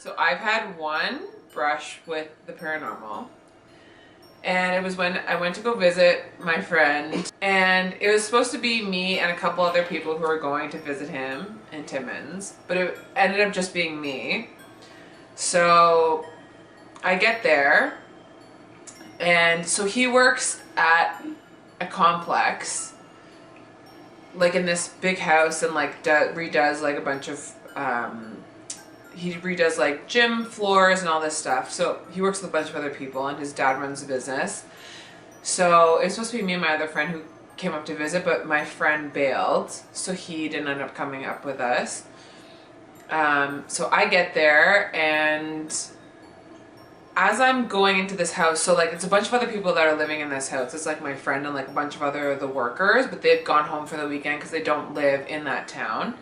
So I've had one brush with the paranormal, and it was when I went to go visit my friend, and it was supposed to be me and a couple other people who were going to visit him in Timmins, but it ended up just being me. So I get there, and so he works at a complex, like in this big house, and like redoes like a bunch of he redoes like gym floors and all this stuff. So he works with a bunch of other people, and his dad runs a business. So it's supposed to be me and my other friend who came up to visit, but my friend bailed, so he didn't end up coming up with us. So I get there, and as I'm going into this house, so like it's a bunch of other people that are living in this house. It's like my friend and like a bunch of other the workers, but they've gone home for the weekend because they don't live in that town.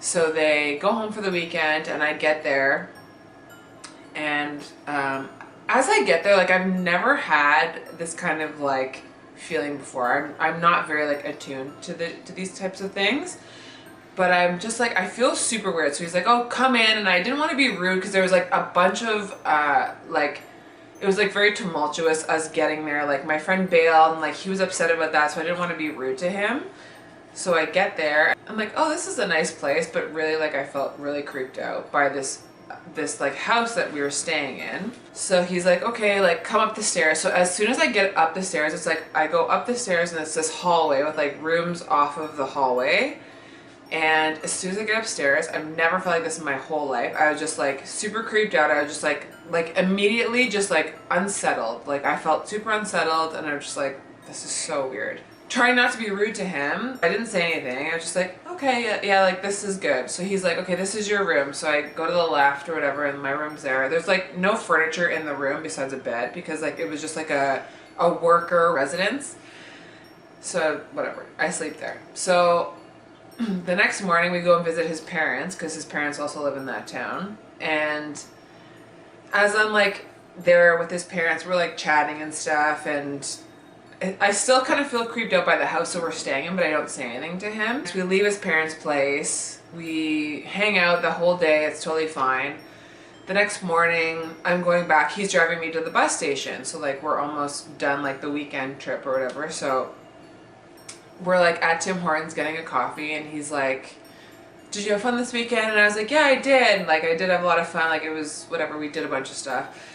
So they go home for the weekend, and I get there, and as I get there, like I've never had this kind of like feeling before. I'm not very like attuned to these types of things, but I'm just like, I feel super weird. So he's like, oh, come in, and I didn't want to be rude because there was like a bunch of like, it was like very tumultuous us getting there. Like my friend bailed, and like he was upset about that, so I didn't want to be rude to him. So I get there, I'm like, oh, this is a nice place, but really like I felt really creeped out by this like house that we were staying in. So he's like, okay, like come up the stairs. So as soon as I get up the stairs, it's like I go up the stairs, and it's this hallway with like rooms off of the hallway. And as soon as I get upstairs, I've never felt like this in my whole life. I was just like super creeped out. I was just like immediately just like unsettled. Like I felt super unsettled, and I was just like, this is so weird. Trying not to be rude to him, I didn't say anything. I was just like, okay, yeah, like this is good. So he's like, okay, this is your room. So I go to the left or whatever, and my room's there. There's like no furniture in the room besides a bed, because like it was just like a worker residence. So whatever, I sleep there. So the next morning we go and visit his parents, because his parents also live in that town. And as I'm like there with his parents, we're like chatting and stuff, and I still kind of feel creeped out by the house that we're staying in, but I don't say anything to him. So we leave his parents' place. We hang out the whole day. It's totally fine. The next morning, I'm going back. He's driving me to the bus station. So like we're almost done like the weekend trip or whatever. So we're like at Tim Hortons getting a coffee, and he's like, did you have fun this weekend? And I was like, yeah, I did. Like I did have a lot of fun. Like it was whatever. We did a bunch of stuff.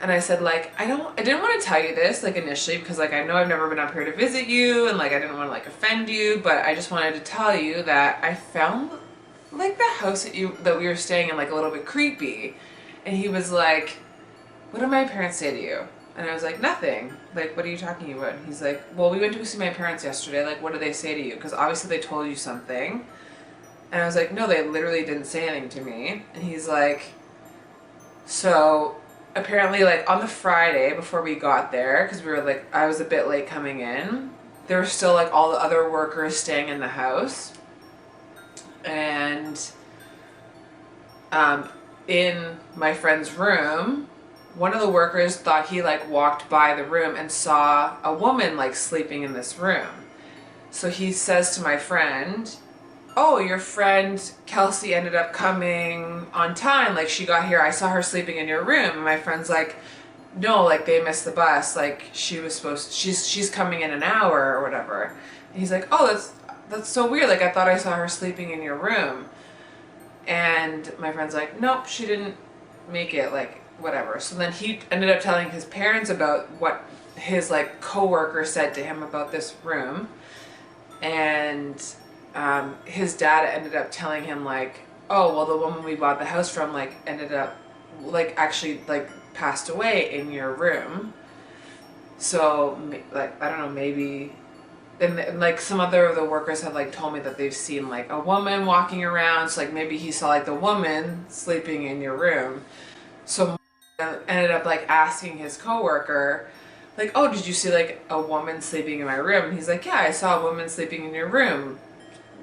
And I said, like, I didn't want to tell you this, like, initially, because, like, I know I've never been up here to visit you, and, like, I didn't want to, like, offend you, but I just wanted to tell you that I found, like, the house that we were staying in, like, a little bit creepy. And he was like, what did my parents say to you? And I was like, nothing. Like, what are you talking about? And he's like, well, we went to see my parents yesterday. Like, what did they say to you? Because obviously they told you something. And I was like, no, they literally didn't say anything to me. And he's like, so apparently like on the Friday before we got there, because we were like, I was a bit late coming in, there were still like all the other workers staying in the house. And in my friend's room, one of the workers thought he like walked by the room and saw a woman like sleeping in this room. So he says to my friend, oh, your friend Kelsey ended up coming on time. Like she got here, I saw her sleeping in your room. And my friend's like, no, like they missed the bus. Like she was she's coming in an hour or whatever. And he's like, oh, that's so weird. Like I thought I saw her sleeping in your room. And my friend's like, nope, she didn't make it, like whatever. So then he ended up telling his parents about what his like coworker said to him about this room. And his dad ended up telling him like, oh, well, the woman we bought the house from like ended up like actually like passed away in your room. So like, I don't know, maybe, and like some other of the workers have like told me that they've seen like a woman walking around. So like maybe he saw like the woman sleeping in your room. So ended up like asking his coworker like, oh, did you see like a woman sleeping in my room? And he's like, yeah, I saw a woman sleeping in your room,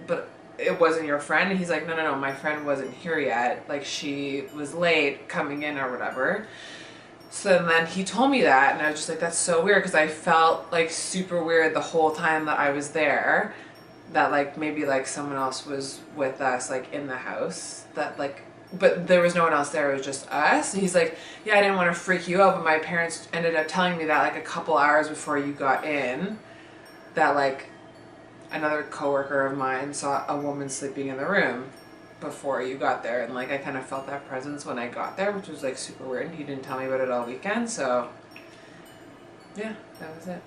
but it wasn't your friend. And he's like, no, my friend wasn't here yet. Like she was late coming in or whatever. So then he told me that, and I was just like, that's so weird, because I felt like super weird the whole time that I was there, that like maybe like someone else was with us like in the house, that like but there was no one else there. It was just us. And he's like, yeah, I didn't want to freak you out, but my parents ended up telling me that like a couple hours before you got in, that like another coworker of mine saw a woman sleeping in the room before you got there, and like I kind of felt that presence when I got there, which was like super weird. He didn't tell me about it all weekend, so yeah, that was it.